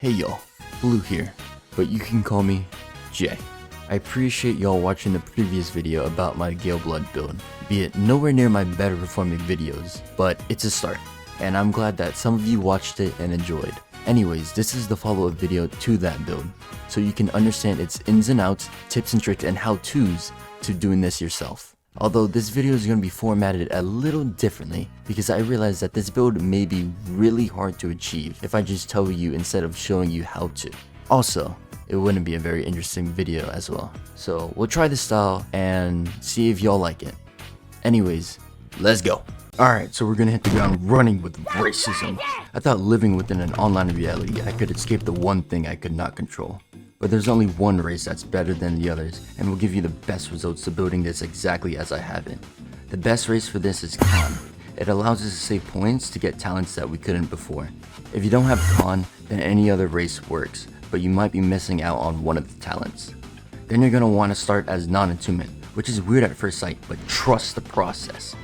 Hey y'all, Blue here, but you can call me Jay. I appreciate y'all watching the previous video about my Gale Blood build, be it nowhere near my better performing videos, but it's a start, and I'm glad that some of you watched it and enjoyed. Anyways, this is the follow-up video to that build, so you can understand its ins and outs, tips and tricks, and how-tos to doing this yourself. Although this video is going to be formatted a little differently because I realized that this build may be really hard to achieve if I just tell you instead of showing you how to. Also, it wouldn't be a very interesting video as well. So we'll try this style and see if y'all like it. Anyways, let's go. Alright, so we're gonna hit the ground running with racism. I thought living within an online reality I could escape the one thing I could not control. But there's only one race that's better than the others and will give you the best results to building this exactly as I have it. The best race for this is Khan. It allows us to save points to get talents that we couldn't before. If you don't have Khan, then any other race works, but you might be missing out on one of the talents. Then you're going to want to start as non-attunement, which is weird at first sight, but trust the process.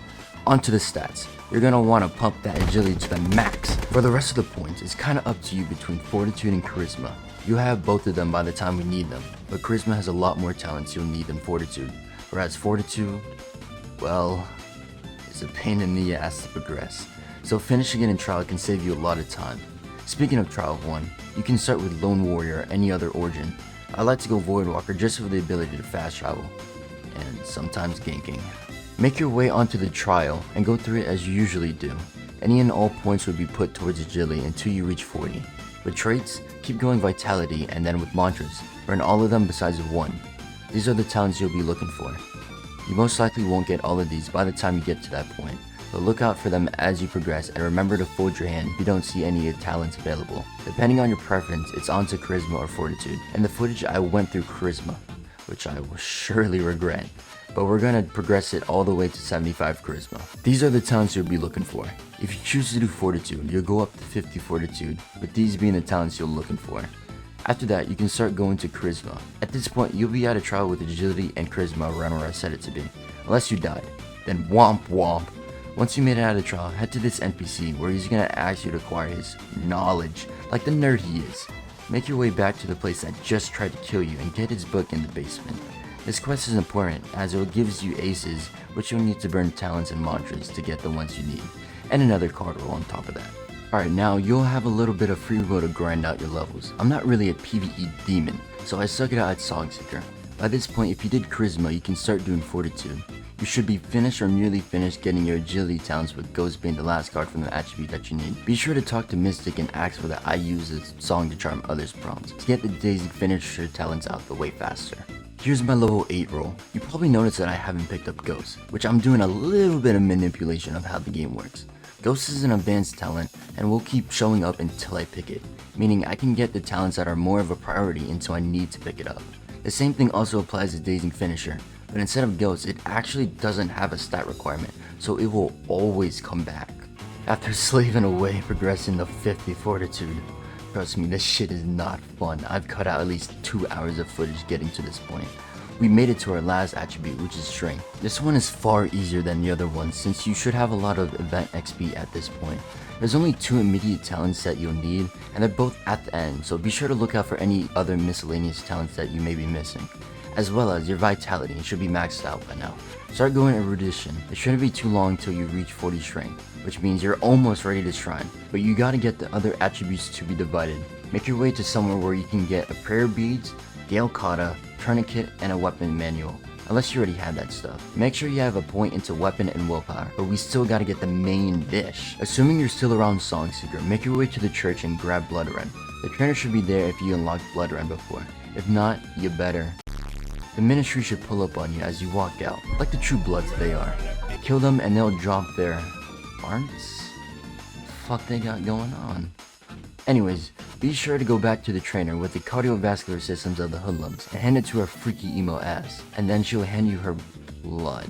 Onto the stats. You're going to want to pump that agility to the max. For the rest of the points, it's kind of up to you between fortitude and charisma. You have both of them by the time we need them, but charisma has a lot more talents you'll need than fortitude, whereas fortitude, well, it's a pain in the ass to progress, so finishing it in trial can save you a lot of time. Speaking of trial 1, you can start with Lone Warrior or any other origin. I like to go Voidwalker just for the ability to fast travel, and sometimes ganking. Make your way onto the trial and go through it as you usually do. Any and all points would be put towards agility until you reach 40. With traits, keep going vitality, and then with mantras, earn all of them besides one. These are the talents you'll be looking for. You most likely won't get all of these by the time you get to that point, but look out for them as you progress and remember to fold your hand if you don't see any talents available. Depending on your preference, it's on to charisma or fortitude. In the footage I went through charisma, which I will surely regret, but we're gonna progress it all the way to 75 charisma. These are the talents you'll be looking for. If you choose to do fortitude, you'll go up to 50 fortitude, with these being the talents you're looking for. After that, you can start going to charisma. At this point, you'll be at a trial with agility and charisma around where I set it to be, unless you died. Then womp womp. Once you made it out of the trial, head to this NPC where he's gonna ask you to acquire his knowledge, like the nerd he is. Make your way back to the place that just tried to kill you and get his book in the basement. This quest is important as it gives you aces, which you'll need to burn talents and mantras to get the ones you need, and another card roll on top of that. Alright, now you'll have a little bit of free will to grind out your levels. I'm not really a PvE demon, so I suck it out at Songseeker. By this point, if you did charisma, you can start doing fortitude. You should be finished or nearly finished getting your agility talents with Ghost being the last card from the attribute that you need. Be sure to talk to Mystic and ask for the I use this song to charm others prompts to get the Dazing Finisher talents out the way faster. Here's my level 8 roll. You probably noticed that I haven't picked up Ghost, which I'm doing a little bit of manipulation of how the game works. Ghost is an advanced talent and will keep showing up until I pick it, meaning I can get the talents that are more of a priority until I need to pick it up. The same thing also applies to Dazing Finisher, but instead of Ghost, it actually doesn't have a stat requirement, so it will always come back. After slaving away progressing to 50 fortitude, trust me, this shit is not fun. I've cut out at least 2 hours of footage getting to this point. We made it to our last attribute, which is Strength. This one is far easier than the other ones since you should have a lot of event XP at this point. There's only 2 immediate talents that you'll need, and they're both at the end, so be sure to look out for any other miscellaneous talents that you may be missing. As well as your vitality should be maxed out by now. Start going erudition. It shouldn't be too long until you reach 40 strength, which means you're almost ready to shrine, but you gotta get the other attributes to be divided. Make your way to somewhere where you can get a prayer beads, Gale Kata, tourniquet, and a weapon manual, unless you already have that stuff. Make sure you have a point into weapon and willpower, but we still gotta get the main dish. Assuming you're still around Songseeker, make your way to the church and grab Bloodrend. The trainer should be there if you unlocked Bloodrend before. If not, you better. The ministry should pull up on you as you walk out, like the true bloods they are. Kill them and they'll drop their hearts? Fuck they got going on? Anyways, be sure to go back to the trainer with the cardiovascular systems of the hoodlums and hand it to her freaky emo ass, and then she'll hand you her blood.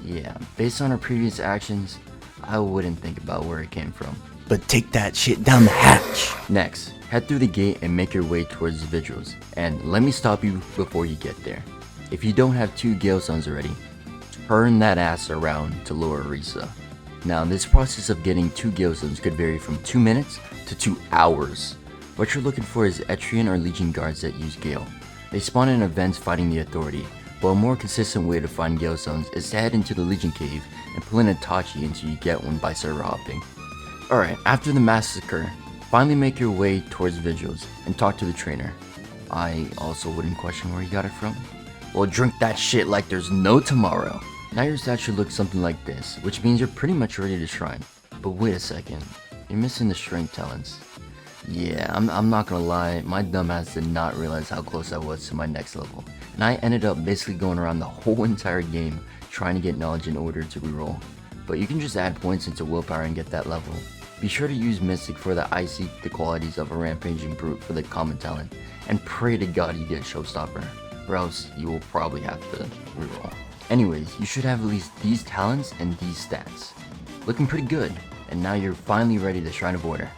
Yeah, based on her previous actions, I wouldn't think about where it came from. But take that shit down the hatch! Next, head through the gate and make your way towards the vigils. And let me stop you before you get there. If you don't have 2 Gale Suns already, turn that ass around to Lower Risa. Now, this process of getting 2 Gale Zones could vary from 2 minutes to 2 hours. What you're looking for is Etrian or Legion guards that use Gale. They spawn in events fighting the Authority, but a more consistent way to find Gale Zones is to head into the Legion cave and pull in a Tachi until you get one by server hopping. Alright, after the massacre, finally make your way towards Vigils and talk to the trainer. I also wouldn't question where you got it from. Well, drink that shit like there's no tomorrow. Now your stat should look something like this, which means you're pretty much ready to shrine. But wait a second, you're missing the strength talents. Yeah, I'm not gonna lie, my dumbass did not realize how close I was to my next level. And I ended up basically going around the whole entire game trying to get knowledge in order to reroll. But you can just add points into willpower and get that level. Be sure to use Mystic for the I Seek the qualities of a rampaging brute for the common talent, and pray to God you get Showstopper, or else you will probably have to reroll. Anyways, you should have at least these talents and these stats. Looking pretty good, and now you're finally ready to Shrine of Order.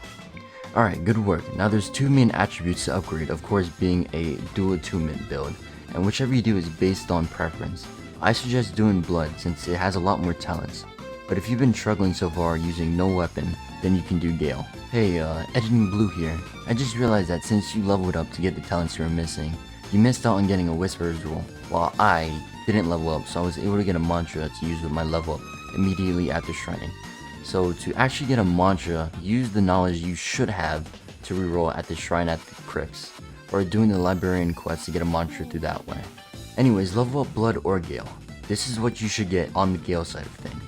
Alright, good work. Now there's 2 main attributes to upgrade, of course being a dual attunement build, and whichever you do is based on preference. I suggest doing Blood since it has a lot more talents, but if you've been struggling so far using no weapon, then you can do Gale. Hey, Editing Blue here. I just realized that since you leveled up to get the talents you were missing, you missed out on getting a Whisperer's Roll, while I didn't level up, so I was able to get a mantra to use with my level up immediately after shrining. So to actually get a mantra, use the knowledge you should have to reroll at the shrine at the Crypts, or doing the librarian quest to get a mantra through that way. Anyways, level up Blood or Gale. This is what you should get on the Gale side of things.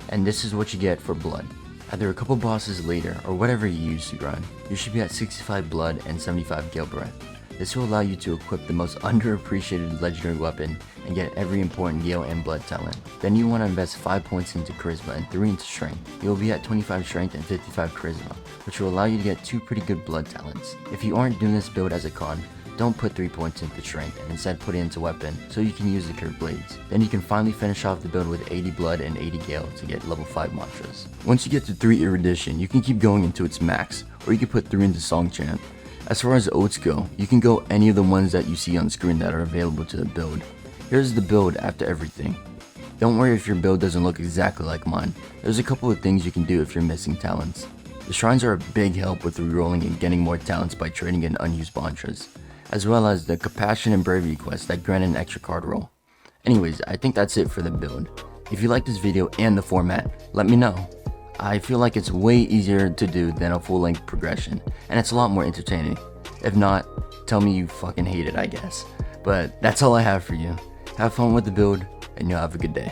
And this is what you get for Blood. Either a couple bosses later, or whatever you use to grind, you should be at 65 Blood and 75 Galebreather. This will allow you to equip the most underappreciated legendary weapon and get every important Gale and Blood talent. Then you want to invest 5 points into Charisma and 3 into Strength. You will be at 25 Strength and 55 Charisma, which will allow you to get 2 pretty good Blood talents. If you aren't doing this build as a con, don't put 3 points into Strength and instead put it into Weapon so you can use the Curved Blades. Then you can finally finish off the build with 80 Blood and 80 Gale to get level 5 mantras. Once you get to 3 Erudition, you can keep going into its max, or you can put 3 into Song Chant. As far as oaths go, you can go any of the ones that you see on screen that are available to the build. Here's the build after everything. Don't worry if your build doesn't look exactly like mine. There's a couple of things you can do if you're missing talents. The shrines are a big help with rerolling and getting more talents by trading in unused mantras, as well as the Compassion and Bravery quests that grant an extra card roll. Anyways, I think that's it for the build. If you like this video and the format, let me know. I feel like it's way easier to do than a full-length progression, and it's a lot more entertaining. If not, tell me you fucking hate it, I guess. But that's all I have for you. Have fun with the build, and you'll have a good day.